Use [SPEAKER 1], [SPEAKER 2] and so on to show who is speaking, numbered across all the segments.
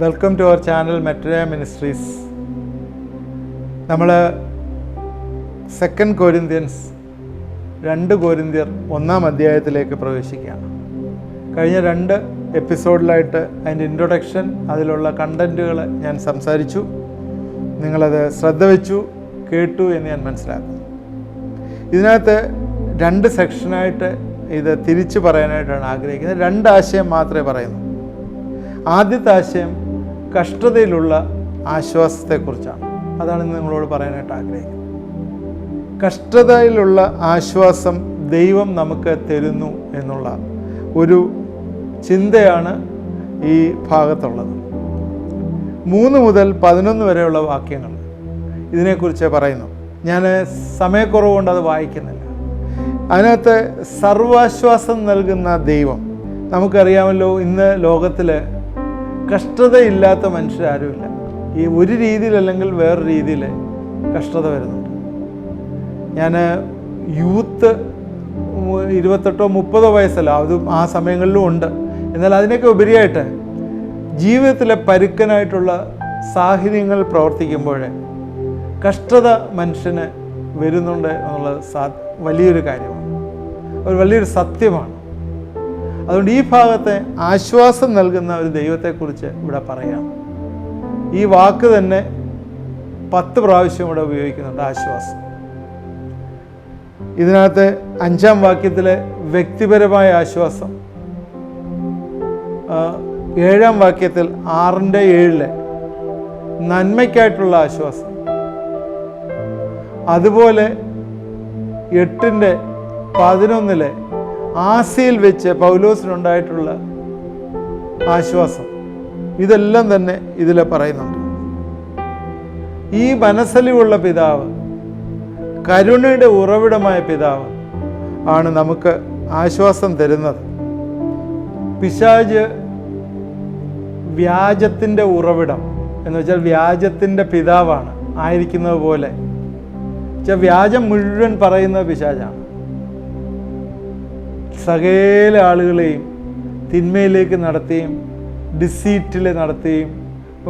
[SPEAKER 1] Welcome to our channel മെട്രിയ ministries. നമ്മൾ 2 Corinthians 2 കൊരിന്ത്യർ 1-ാം അധ്യായത്തിലേക്ക് പ്രവേശിക്കുകയാണ്. കഴിഞ്ഞ 2 എപ്പിസോഡിലായിട്ട് അതിൻ്റെ ഇൻട്രൊഡക്ഷൻ, അതിലുള്ള കണ്ടൻറ്റുകൾ ഞാൻ സംസാരിച്ചു. നിങ്ങളത് ശ്രദ്ധ വെച്ചു കേട്ടു എന്ന് ഞാൻ മനസ്സിലാക്കുന്നു. ഇതിനകത്ത് 2 സെക്ഷനായിട്ട് ഇത് തിരിച്ചു പറയാനായിട്ടാണ് ആഗ്രഹിക്കുന്നത്. 2 ആശയം മാത്രമേ പറയുന്നു. ആദ്യത്തെ ആശയം കഷ്ടതയിലുള്ള ആശ്വാസത്തെക്കുറിച്ചാണ്. അതാണ് ഇന്ന് നിങ്ങളോട് പറയാനായിട്ട് ആഗ്രഹിക്കുന്നത്. കഷ്ടതയിലുള്ള ആശ്വാസം ദൈവം നമുക്ക് തരുന്നു എന്നുള്ള ഒരു ചിന്തയാണ് ഈ ഭാഗത്തുള്ളത്. 3 മുതൽ 11 വരെയുള്ള വാക്യങ്ങൾ ഇതിനെക്കുറിച്ച് പറയുന്നു. ഞാൻ സമയക്കുറവ് കൊണ്ട് അത് വായിക്കുന്നില്ല. അതിനകത്ത് സർവാശ്വാസം നൽകുന്ന ദൈവം, നമുക്കറിയാമല്ലോ, ഇന്ന് ലോകത്തിൽ കഷ്ടതയില്ലാത്ത മനുഷ്യരാരുമില്ല. ഈ ഒരു രീതിയിലല്ലെങ്കിൽ വേറൊരു രീതിയിൽ കഷ്ടത വരുന്നുണ്ട്. ഞാൻ യൂത്ത് 28-30 വയസ്സല്ല, അതും ആ സമയങ്ങളിലും ഉണ്ട്. എന്നാൽ അതിനൊക്കെ ഉപരിയായിട്ട് ജീവിതത്തിലെ പരുക്കനായിട്ടുള്ള സാഹചര്യങ്ങൾ പ്രവർത്തിക്കുമ്പോൾ കഷ്ടത മനുഷ്യന് വരുന്നുണ്ട് എന്നുള്ളത് വലിയൊരു കാര്യമാണ്, ഒരു വലിയൊരു സത്യമാണ്. അതുകൊണ്ട് ഈ ഭാഗത്തെ ആശ്വാസം നൽകുന്ന ഒരു ദൈവത്തെക്കുറിച്ച് ഇവിടെ പറയാം. ഈ വാക്ക് തന്നെ 10 പ്രാവശ്യം ഇവിടെ ഉപയോഗിക്കുന്നുണ്ട്, ആശ്വാസം. ഇതിനകത്ത് 5-ാം വാക്യത്തിലെ വ്യക്തിപരമായ ആശ്വാസം, 7-ാം വാക്യത്തിൽ 6-7 നന്മയ്ക്കായിട്ടുള്ള ആശ്വാസം, അതുപോലെ 8-11 ആസിയിൽ വെച്ച് പൗലോസിനുണ്ടായിട്ടുള്ള ആശ്വാസം. ഇതെല്ലാം തന്നെ ഇതിൽ പറയുന്നുണ്ട്. ഈ മനസ്സലിവുള്ള പിതാവ്, കരുണയുടെ ഉറവിടമായ പിതാവ് ആണ് നമുക്ക് ആശ്വാസം തരുന്നത്. പിശാച് വ്യാജത്തിൻ്റെ ഉറവിടം എന്ന് വെച്ചാൽ വ്യാജത്തിൻ്റെ പിതാവാണ് ആയിരിക്കുന്നത് പോലെ. വ്യാജം മുഴുവൻ പറയുന്നത് പിശാചാണ്. സകല ആളുകളെയും തിന്മയിലേക്ക് നടത്തുകയും ഡിസീറ്റിൽ നടത്തുകയും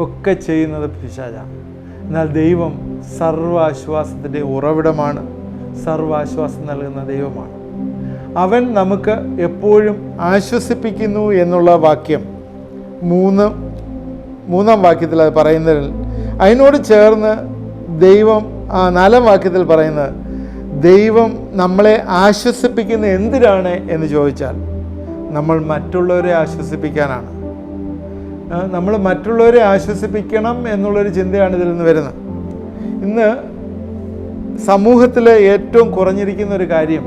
[SPEAKER 1] ഒക്കെ ചെയ്യുന്നത് പിശാചാണ്. എന്നാൽ ദൈവം സർവ്വാശ്വാസത്തിൻ്റെ ഉറവിടമാണ്, സർവ്വാശ്വാസം നൽകുന്ന ദൈവമാണ്. അവൻ നമുക്ക് എപ്പോഴും ആശ്വസിപ്പിക്കുന്നു എന്നുള്ള വാക്യം 3-ാം വാക്യത്തിൽ അത് പറയുന്നതിൽ, അതിനോട് ചേർന്ന് ദൈവം 4-ാം വാക്യത്തിൽ പറയുന്നത്, ദൈവം നമ്മളെ ആശ്വസിപ്പിക്കുന്ന എന്തിനാണ് എന്ന് ചോദിച്ചാൽ നമ്മൾ മറ്റുള്ളവരെ ആശ്വസിപ്പിക്കാനാണ്. നമ്മൾ മറ്റുള്ളവരെ ആശ്വസിപ്പിക്കണം എന്നുള്ളൊരു ചിന്തയാണ് ഇതിൽ നിന്ന് വരുന്നത്. ഇന്ന് സമൂഹത്തിൽ ഏറ്റവും കുറഞ്ഞിരിക്കുന്ന ഒരു കാര്യം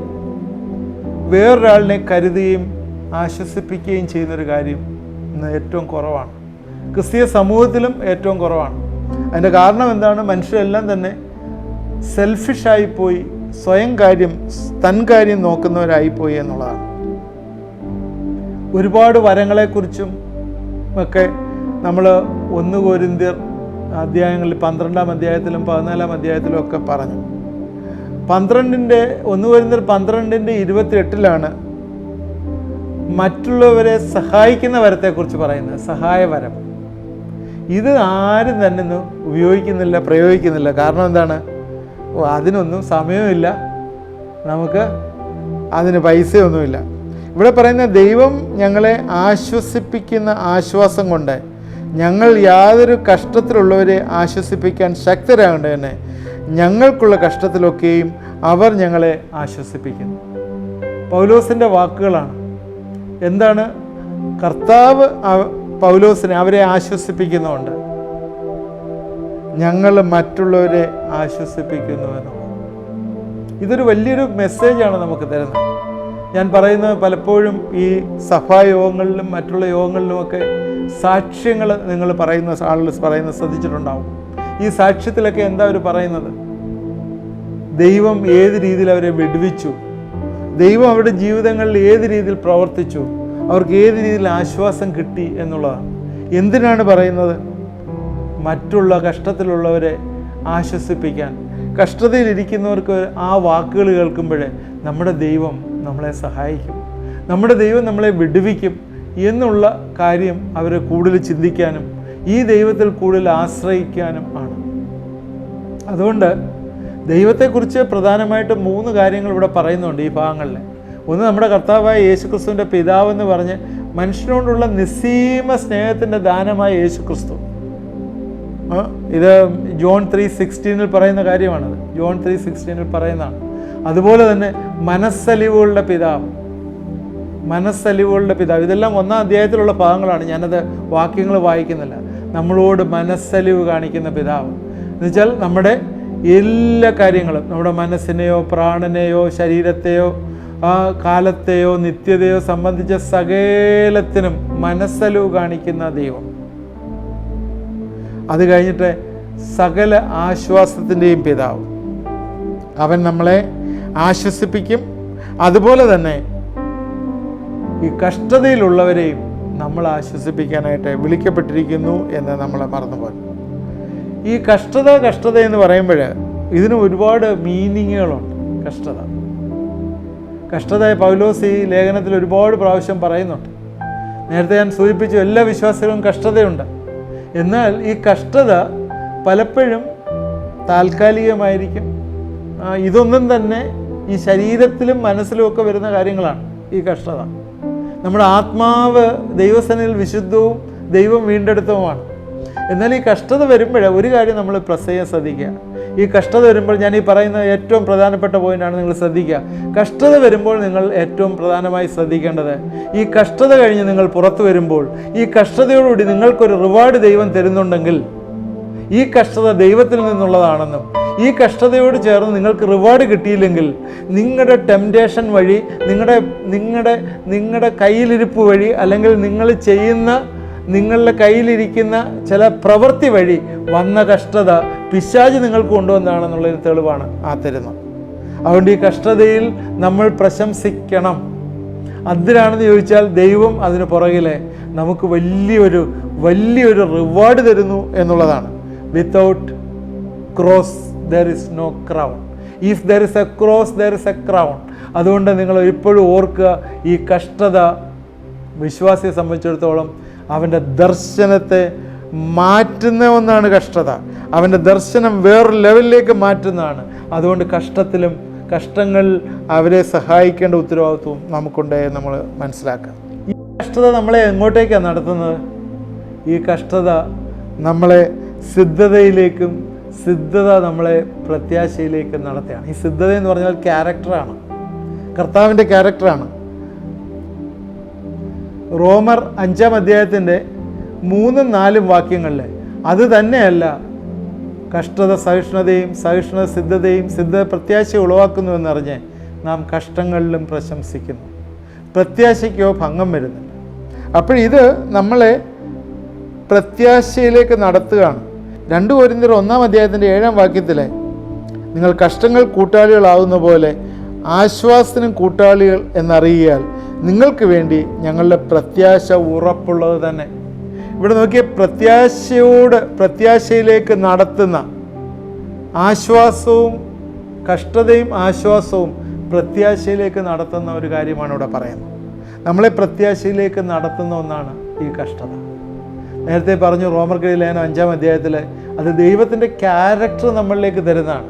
[SPEAKER 1] വേറൊരാളിനെ കരുതുകയും ആശ്വസിപ്പിക്കുകയും ചെയ്യുന്നൊരു കാര്യം ഇന്ന് ഏറ്റവും കുറവാണ്. ക്രിസ്തീയ സമൂഹത്തിലും ഏറ്റവും കുറവാണ്. അതിൻ്റെ കാരണം എന്താണ്? മനുഷ്യരെല്ലാം തന്നെ സെൽഫിഷായിപ്പോയി, സ്വയം കാര്യം, തൻ കാര്യം നോക്കുന്നവരായിപ്പോയി എന്നുള്ളതാണ്. ഒരുപാട് വരങ്ങളെക്കുറിച്ചും ഒക്കെ നമ്മൾ 1 കൊരിന്ത്യർ അധ്യായങ്ങളിൽ 12-ാം അധ്യായത്തിലും 14-ാം അധ്യായത്തിലും ഒക്കെ പറഞ്ഞു. 1 കൊരിന്ത്യർ 12-28 മറ്റുള്ളവരെ സഹായിക്കുന്ന വരത്തെക്കുറിച്ച് പറയുന്നത്, സഹായവരം. ഇത് ആരും തന്നെ ഒന്നും ഉപയോഗിക്കുന്നില്ല, പ്രയോഗിക്കുന്നില്ല. കാരണം എന്താണ്? അതിനൊന്നും സമയമില്ല, നമുക്ക് അതിന് പൈസയൊന്നുമില്ല. ഇവിടെ പറയുന്ന ദൈവം ഞങ്ങളെ ആശ്വസിപ്പിക്കുന്ന ആശ്വാസം കൊണ്ട് ഞങ്ങൾ യാതൊരു കഷ്ടത്തിലുള്ളവരെ ആശ്വസിപ്പിക്കാൻ ശക്തരാകേണ്ടത് തന്നെ ഞങ്ങൾക്കുള്ള കഷ്ടത്തിലൊക്കെയും അവർ ഞങ്ങളെ ആശ്വസിപ്പിക്കുന്നു. പൗലോസിൻ്റെ വാക്കുകളാണ്. എന്താണ്? കർത്താവ് പൗലോസിനെ, അവരെ ആശ്വസിപ്പിക്കുന്നുണ്ട്, ഞങ്ങൾ മറ്റുള്ളവരെ ആശ്വസിപ്പിക്കുന്നു എന്നുള്ളത്. ഇതൊരു വലിയൊരു മെസ്സേജാണ് നമുക്ക് തരുന്നത്. ഞാൻ പറയുന്നത് പലപ്പോഴും ഈ സഭായോഗങ്ങളിലും മറ്റുള്ള യോഗങ്ങളിലുമൊക്കെ സാക്ഷ്യങ്ങൾ നിങ്ങൾ ആളുകൾ പറയുന്നത് ശ്രദ്ധിച്ചിട്ടുണ്ടാവും. ഈ സാക്ഷ്യത്തിലൊക്കെ എന്താ അവർ പറയുന്നത്? ദൈവം ഏത് രീതിയിൽ അവരെ വിടുവിച്ചു, ദൈവം അവരുടെ ജീവിതങ്ങളിൽ ഏത് രീതിയിൽ പ്രവർത്തിച്ചു, അവർക്ക് ഏത് രീതിയിൽ ആശ്വാസം കിട്ടി എന്നുള്ളതാണ്. എന്തിനാണ് പറയുന്നത്? മറ്റുള്ള കഷ്ടത്തിലുള്ളവരെ ആശ്വസിപ്പിക്കാൻ. കഷ്ടതയിലിരിക്കുന്നവർക്ക് ആ വാക്കുകൾ കേൾക്കുമ്പോൾ നമ്മുടെ ദൈവം നമ്മളെ സഹായിക്കും, നമ്മുടെ ദൈവം നമ്മളെ വിടുവിക്കും എന്നുള്ള കാര്യം അവരെ കൂടുതൽ ചിന്തിക്കാനും ഈ ദൈവത്തിൽ കൂടുതൽ ആശ്രയിക്കാനും ആണ്. അതുകൊണ്ട് ദൈവത്തെക്കുറിച്ച് പ്രധാനമായിട്ട് 3 കാര്യങ്ങൾ ഇവിടെ പറയുന്നുണ്ട് ഈ ഭാഗങ്ങളിൽ. ഒന്ന്, നമ്മുടെ കർത്താവായ യേശുക്രിസ്തുവിൻ്റെ പിതാവെന്ന് പറഞ്ഞ് മനുഷ്യനോടുള്ള നിസ്സീമ സ്നേഹത്തിൻ്റെ ദാനമായ യേശുക്രിസ്തു. ഇത് ജോൺ 3:16 പറയുന്ന കാര്യമാണത്. ജോൺ 3:16 പറയുന്നതാണ്. അതുപോലെ തന്നെ മനസ്സലിവുകളുടെ പിതാവ്, മനസ്സലിവുകളുടെ പിതാവ്. ഇതെല്ലാം 1-ാം അധ്യായത്തിലുള്ള ഭാഗങ്ങളാണ്. ഞാനത് വാക്യങ്ങൾ വായിക്കുന്നില്ല. നമ്മളോട് മനസ്സലിവ് കാണിക്കുന്ന പിതാവ് എന്നുവെച്ചാൽ നമ്മുടെ എല്ലാ കാര്യങ്ങളും, നമ്മുടെ മനസ്സിനെയോ പ്രാണനെയോ ശരീരത്തെയോ കാലത്തെയോ നിത്യതയോ സംബന്ധിച്ച സകലത്തിനും മനസ്സലിവ് കാണിക്കുന്ന ദൈവം. അത് കഴിഞ്ഞിട്ട് സകല ആശ്വാസത്തിൻ്റെയും പിതാവ്. അവൻ നമ്മളെ ആശ്വസിപ്പിക്കും. അതുപോലെ തന്നെ ഈ കഷ്ടതയിലുള്ളവരെയും നമ്മൾ ആശ്വസിപ്പിക്കാനായിട്ട് വിളിക്കപ്പെട്ടിരിക്കുന്നു എന്ന് നമ്മളെ മറന്നുപോയി. ഈ കഷ്ടത എന്ന് പറയുമ്പോൾ ഇതിന് ഒരുപാട് മീനിങ്ങുകളുണ്ട്. കഷ്ടത പൗലോസ് ഈ ലേഖനത്തിൽ ഒരുപാട് പ്രാവശ്യം പറയുന്നുണ്ട്. നേരത്തെ ഞാൻ സൂചിപ്പിച്ചു, എല്ലാ വിശ്വാസികളും കഷ്ടതയുണ്ട്. എന്നാൽ ഈ കഷ്ടത പലപ്പോഴും താൽക്കാലികമായിരിക്കും. ഇതൊന്നും തന്നെ ഈ ശരീരത്തിലും മനസ്സിലും ഒക്കെ വരുന്ന കാര്യങ്ങളാണ് ഈ കഷ്ടത. നമ്മുടെ ആത്മാവ് ദൈവസന്നിധിയിൽ വിശുദ്ധവും ദൈവം വീണ്ടെടുത്തതുമാണ്. എന്നാൽ ഈ കഷ്ടത വരുമ്പോൾ ഒരു കാര്യം നമ്മൾ പ്രത്യേകം ശ്രദ്ധിക്കുക. ഈ കഷ്ടത വരുമ്പോൾ, ഞാൻ ഈ പറയുന്ന ഏറ്റവും പ്രധാനപ്പെട്ട പോയിന്റാണ്, നിങ്ങൾ ശ്രദ്ധിക്കുക. കഷ്ടത വരുമ്പോൾ നിങ്ങൾ ഏറ്റവും പ്രധാനമായി ശ്രദ്ധിക്കേണ്ടത്, ഈ കഷ്ടത കഴിഞ്ഞ് നിങ്ങൾ പുറത്തു വരുമ്പോൾ ഈ കഷ്ടതയോടുകൂടി നിങ്ങൾക്കൊരു റിവാർഡ് ദൈവം തരുന്നുണ്ടെങ്കിൽ ഈ കഷ്ടത ദൈവത്തിൽ നിന്നുള്ളതാണെന്നും ഈ കഷ്ടതയോട് ചേർന്ന് നിങ്ങൾക്ക് റിവാർഡ് കിട്ടിയില്ലെങ്കിൽ നിങ്ങളുടെ ടെംപ്റ്റേഷൻ വഴി, നിങ്ങളുടെ കയ്യിലിരിപ്പ് വഴി, അല്ലെങ്കിൽ നിങ്ങൾ ചെയ്യുന്ന നിങ്ങളുടെ കയ്യിലിരിക്കുന്ന ചില പ്രവൃത്തി വഴി വന്ന കഷ്ടത പിശാച് നിങ്ങൾക്ക് കൊണ്ടുവന്നതാണെന്നുള്ളൊരു തെളിവാണ് ആ തരുന്നത്. അതുകൊണ്ട് ഈ കഷ്ടതയിൽ നമ്മൾ പ്രശംസിക്കണം. അതിനാണെന്ന് ചോദിച്ചാൽ ദൈവം അതിന് പുറകിലെ നമുക്ക് വലിയൊരു റിവാർഡ് തരുന്നു എന്നുള്ളതാണ്. Without cross there is no crown. If there is a cross there is a crown. അതുകൊണ്ട് നിങ്ങൾ എപ്പോഴും ഓർക്കുക, ഈ കഷ്ടത വിശ്വാസിയെ സംബന്ധിച്ചിടത്തോളം അവൻ്റെ ദർശനത്തെ മാറ്റുന്ന ഒന്നാണ് കഷ്ടത. അവൻ്റെ ദർശനം വേറൊരു ലെവലിലേക്ക് മാറ്റുന്നതാണ്. അതുകൊണ്ട് കഷ്ടങ്ങൾ അവരെ സഹായിക്കേണ്ട ഉത്തരവാദിത്വം നമുക്കുണ്ട് നമ്മൾ മനസ്സിലാക്കുക. ഈ കഷ്ടത നമ്മളെ എങ്ങോട്ടേക്കാണ് നടത്തുന്നത്? ഈ കഷ്ടത നമ്മളെ സിദ്ധതയിലേക്കും സിദ്ധത നമ്മളെ പ്രത്യാശയിലേക്കും നടത്തുകയാണ്. ഈ സിദ്ധത എന്ന് പറഞ്ഞാൽ ക്യാരക്ടറാണ്, കർത്താവിൻ്റെ ക്യാരക്ടറാണ്. റോമർ 5-ാം അധ്യായത്തിൻ്റെ 3-4 വാക്യങ്ങളിൽ അത് തന്നെയല്ല കഷ്ടത സഹിഷ്ണുതയും, സഹിഷ്ണുത സിദ്ധതയും, സിദ്ധത പ്രത്യാശ ഉളവാക്കുന്നുവെന്നറിഞ്ഞ് നാം കഷ്ടങ്ങളിലും പ്രശംസിക്കുന്നു, പ്രത്യാശയ്ക്കോ ഭംഗം വരുന്നില്ല. അപ്പോഴിത് നമ്മളെ പ്രത്യാശയിലേക്ക് നടത്തുകയാണ്. 2 കൊരിന്ത്യർ 1-ാം അധ്യായത്തിൻ്റെ 7-ാം വാക്യത്തിൽ നിങ്ങൾ കഷ്ടങ്ങൾ കൂട്ടാളികളാവുന്ന പോലെ ആശ്വാസത്തിനും കൂട്ടാളികൾ എന്നറിയാൽ നിങ്ങൾക്ക് വേണ്ടി ഞങ്ങളുടെ പ്രത്യാശ ഉറപ്പുള്ളത് തന്നെ. ഇവിടെ നോക്കിയ പ്രത്യാശയിലേക്ക് നടത്തുന്ന ആശ്വാസവും, കഷ്ടതയും ആശ്വാസവും പ്രത്യാശയിലേക്ക് നടത്തുന്ന ഒരു കാര്യമാണ് ഇവിടെ പറയുന്നത്. നമ്മളെ പ്രത്യാശയിലേക്ക് നടത്തുന്ന ഒന്നാണ് ഈ കഷ്ടത. നേരത്തെ പറഞ്ഞു റോമർക്കെഴുതിയ ലേഖനം 5-ാം അധ്യായത്തിൽ അത് ദൈവത്തിൻ്റെ ക്യാരക്ടർ നമ്മളിലേക്ക് തരുന്നതാണ്.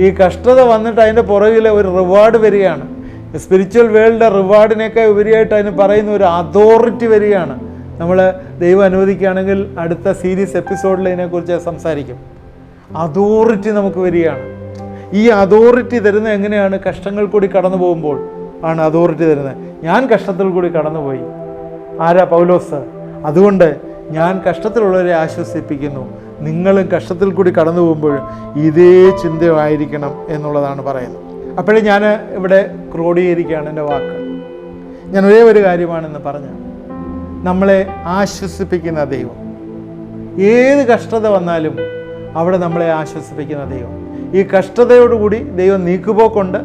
[SPEAKER 1] ഈ കഷ്ടത വന്നിട്ട് അതിൻ്റെ പുറകിൽ ഒരു റിവാർഡ് വരികയാണ്. സ്പിരിച്വൽ വേൾഡിൻ്റെ റിവാർഡിനൊക്കെ ഉപരിയായിട്ട് അതിന് പറയുന്ന ഒരു അതോറിറ്റി വരികയാണ്. നമ്മൾ ദൈവം അനുവദിക്കുകയാണെങ്കിൽ അടുത്ത സീരീസ് എപ്പിസോഡിൽ ഇതിനെക്കുറിച്ച് സംസാരിക്കും. അതോറിറ്റി നമുക്ക് വരികയാണ്. ഈ അതോറിറ്റി തരുന്നത് എങ്ങനെയാണ്? കഷ്ടങ്ങൾ കൂടി കടന്നു പോകുമ്പോൾ ആണ് അതോറിറ്റി തരുന്നത്. ഞാൻ കഷ്ടത്തിൽ കൂടി കടന്നുപോയി. ആരാ? പൗലോസ്. അതുകൊണ്ട് ഞാൻ കഷ്ടത്തിലുള്ളവരെ ആശ്വസിപ്പിക്കുന്നു. നിങ്ങളും കഷ്ടത്തിൽ കൂടി കടന്നു പോകുമ്പോൾ ഇതേ ചിന്തയായിരിക്കണം എന്നുള്ളതാണ് പറയുന്നത്. അപ്പോഴേ ഞാൻ ഇവിടെ ക്രോഡീകരിക്കുകയാണ് എൻ്റെ വാക്ക്. ഞാൻ ഒരേ ഒരു കാര്യമാണെന്ന് പറഞ്ഞാൽ, നമ്മളെ ആശ്വസിപ്പിക്കുന്ന ദൈവം. ഏത് കഷ്ടത വന്നാലും അവിടെ നമ്മളെ ആശ്വസിപ്പിക്കുന്ന ദൈവം. ഈ കഷ്ടതയോടുകൂടി ദൈവം നീക്കുപോക്കുണ്ട്.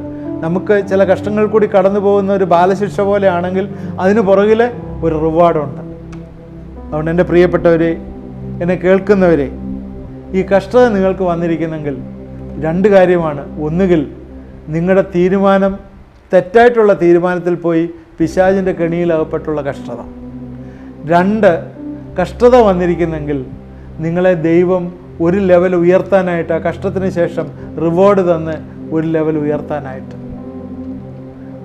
[SPEAKER 1] നമുക്ക് ചില കഷ്ടങ്ങൾ കൂടി കടന്നു പോകുന്ന ഒരു ബാലശിക്ഷ പോലെ ആണെങ്കിൽ അതിന് പുറകിൽ ഒരു റിവാർഡുണ്ട്. അതുകൊണ്ട് എൻ്റെ പ്രിയപ്പെട്ടവരെ, എന്നെ കേൾക്കുന്നവരെ, ഈ കഷ്ടത നിങ്ങൾക്ക് വന്നിരിക്കുന്നെങ്കിൽ 2 കാര്യമാണ്. ഒന്നുകിൽ നിങ്ങളുടെ തീരുമാനം, തെറ്റായിട്ടുള്ള തീരുമാനത്തിൽ പോയി പിശാചിൻ്റെ കെണിയിലകപ്പെട്ടുള്ള കഷ്ടത. 2, കഷ്ടത വന്നിരിക്കുന്നെങ്കിൽ നിങ്ങളെ ദൈവം ഒരു ലെവൽ ഉയർത്താനായിട്ട്, ആ കഷ്ടത്തിന് ശേഷം റിവാർഡ് തന്ന് ഒരു ലെവൽ ഉയർത്താനായിട്ട്.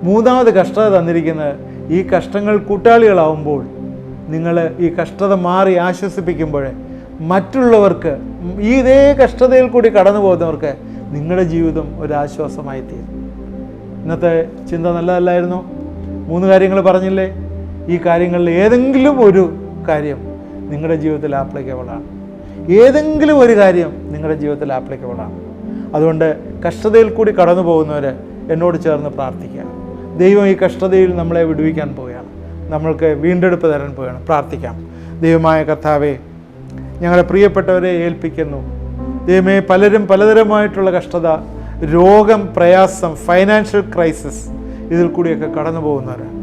[SPEAKER 1] മൂന്നാമത് കഷ്ടത തന്നിരിക്കുന്നത്, ഈ കഷ്ടങ്ങൾ കൂട്ടാളികളാവുമ്പോൾ നിങ്ങൾ ഈ കഷ്ടത മാറി ആശ്വസിപ്പിക്കുമ്പോൾ മറ്റുള്ളവർക്ക്, ഈ ഇതേ കഷ്ടതയിൽ കൂടി കടന്നു പോകുന്നവർക്ക് നിങ്ങളുടെ ജീവിതം ഒരാശ്വാസമായി തീരും. ഇന്നത്തെ ചിന്ത നല്ലതല്ലായിരുന്നോ? 3 കാര്യങ്ങൾ പറഞ്ഞില്ലേ? ഈ കാര്യങ്ങളിൽ ഏതെങ്കിലും ഒരു കാര്യം നിങ്ങളുടെ ജീവിതത്തിൽ ആപ്ലിക്കബിളാണ്. ഏതെങ്കിലും ഒരു കാര്യം നിങ്ങളുടെ ജീവിതത്തിൽ ആപ്ലിക്കബിളാണ്. അതുകൊണ്ട് കഷ്ടതയിൽ കൂടി കടന്നു പോകുന്നവർ എന്നോട് ചേർന്ന് പ്രാർത്ഥിക്കുക. ദൈവം ഈ കഷ്ടതയിൽ നമ്മളെ വിടുവിക്കാൻ പോവുകയാണ്, നമ്മൾക്ക് വീണ്ടെടുപ്പ് തരാൻ പോവുകയാണ്. പ്രാർത്ഥിക്കാം. ദൈവമായ കർത്താവേ, ഞങ്ങളുടെ പ്രിയപ്പെട്ടവരെ ഏൽപ്പിക്കുന്നു. ദൈവമേ, പലരും പലതരമായിട്ടുള്ള കഷ്ടത, രോഗം, പ്രയാസം, ഫൈനാൻഷ്യൽ ക്രൈസിസ്, ഇതിൽ കൂടിയൊക്കെ കടന്നു പോകുന്നവരാണ്.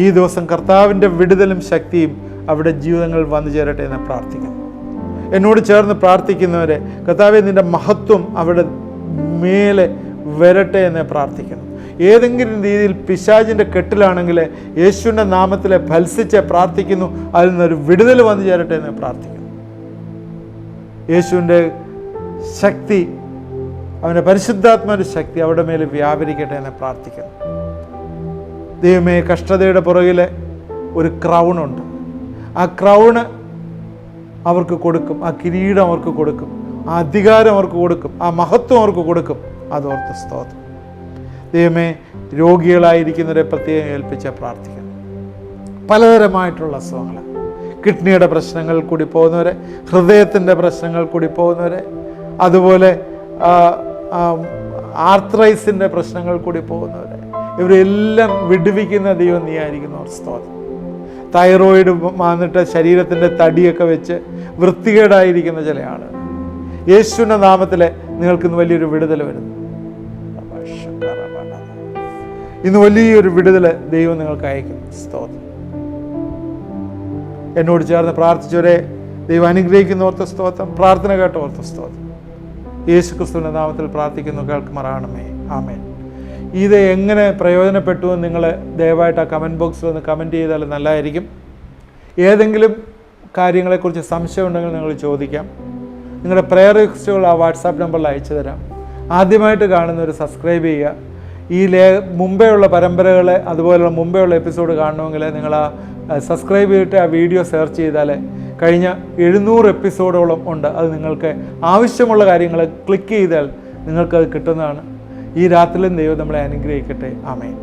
[SPEAKER 1] ഈ ദിവസം കർത്താവിൻ്റെ വിടുതലും ശക്തിയും അവരുടെ ജീവിതങ്ങളിൽ വന്നു ചേരട്ടെ എന്ന് പ്രാർത്ഥിക്കുന്നു. എന്നോട് ചേർന്ന് പ്രാർത്ഥിക്കുന്നവരെ കർത്താവേ, നിൻ്റെ മഹത്വം അവിടെ മേലെ വരട്ടെ എന്ന് പ്രാർത്ഥിക്കുന്നു. ഏതെങ്കിലും രീതിയിൽ പിശാചിൻ്റെ കെട്ടിലാണെങ്കിൽ യേശുവിൻ്റെ നാമത്തിലെ ഭത്സിച്ച് പ്രാർത്ഥിക്കുന്നു, അതിൽ നിന്നൊരു വിടുതൽ വന്നു ചേരട്ടെ എന്ന് പ്രാർത്ഥിക്കുന്നു. യേശുവിൻ്റെ ശക്തി, അവൻ്റെ പരിശുദ്ധാത്മാവിൻ്റെ ശക്തി അവിടെ മേലെ വ്യാപരിക്കട്ടെ എന്ന് പ്രാർത്ഥിക്കുന്നു. ദൈവമേ, കഷ്ടതയുടെ പുറകിൽ ഒരു ക്രൗണുണ്ട്. ആ ക്രൗണ് അവർക്ക് കൊടുക്കും, ആ കിരീടം അവർക്ക് കൊടുക്കും, ആ അധികാരം അവർക്ക് കൊടുക്കും, ആ മഹത്വം അവർക്ക് കൊടുക്കും. അതോർത്ത് സ്തോത്രം. ദൈവമേ, രോഗികളായിരിക്കുന്നവരെ പ്രത്യേകം ഏൽപ്പിച്ച് പ്രാർത്ഥിക്കുന്നു. പലതരമായിട്ടുള്ള അസുഖങ്ങൾ, കിഡ്നിയുടെ പ്രശ്നങ്ങൾ കൂടി പോകുന്നവരെ, ഹൃദയത്തിൻ്റെ പ്രശ്നങ്ങൾ കൂടി പോകുന്നവരെ, അതുപോലെ ആർത്രൈസിൻ്റെ പ്രശ്നങ്ങൾ കൂടി പോകുന്നവരെ, ഇവരെല്ലാം വിടുവിക്കുന്ന ദൈവം നീ ആയിരിക്കുന്നു. സ്തോത്രം. തൈറോയിഡ് വന്നിട്ട് ശരീരത്തിൻ്റെ തടിയൊക്കെ വെച്ച് വൃത്തികേടായിരിക്കുന്ന ചില ആളുകൾ, യേശുവിൻ്റെ നാമത്തിൽ നിങ്ങൾക്കിന്ന് വലിയൊരു വിടുതൽ വരുന്നു. ഇന്ന് വലിയൊരു വിടുതൽ ദൈവം നിങ്ങൾക്ക് അയക്കും. സ്തോത്രം. എന്നോട് ചേർന്ന് പ്രാർത്ഥിച്ചവരെ ദൈവം അനുഗ്രഹിക്കുന്നോർത്ത് സ്തോത്രം. പ്രാർത്ഥന കേട്ടോർത്ത് സ്തോത്രം. യേശു ക്രിസ്തുവിൻ്റെ നാമത്തിൽ പ്രാർത്ഥിക്കുന്നു, കേൾക്കുമാറാണമേ. ആമേൻ. ഇത് എങ്ങനെ പ്രയോജനപ്പെട്ടു എന്ന് നിങ്ങൾ ദയവായിട്ട് ആ കമൻറ്റ് ബോക്സിൽ ഒന്ന് കമൻറ്റ് ചെയ്താൽ നല്ലതായിരിക്കും. ഏതെങ്കിലും കാര്യങ്ങളെക്കുറിച്ച് സംശയം ഉണ്ടെങ്കിൽ നിങ്ങൾ ചോദിക്കാം. നിങ്ങളുടെ പ്രെയർ റിക്വസ്റ്റുകൾ ആ വാട്സാപ്പ് നമ്പറിൽ അയച്ചു തരാം. ആദ്യമായിട്ട് കാണുന്നവർ സബ്സ്ക്രൈബ് ചെയ്യുക. ഈ മുമ്പേ ഉള്ള പരമ്പരകളെ, അതുപോലെയുള്ള മുമ്പേ ഉള്ള എപ്പിസോഡ് കാണണമെങ്കിൽ നിങ്ങൾ ആ സബ്സ്ക്രൈബ് ചെയ്തിട്ട് ആ വീഡിയോ സെർച്ച് ചെയ്താൽ കഴിഞ്ഞ 700 എപ്പിസോഡോളം ഉണ്ട്. അത് നിങ്ങൾക്ക് ആവശ്യമുള്ള കാര്യങ്ങൾ ക്ലിക്ക് ചെയ്താൽ നിങ്ങൾക്കത് കിട്ടുന്നതാണ്. ഈ രാത്രിയിലും ദൈവം നമ്മളെ അനുഗ്രഹിക്കട്ടെ. ആമേൻ.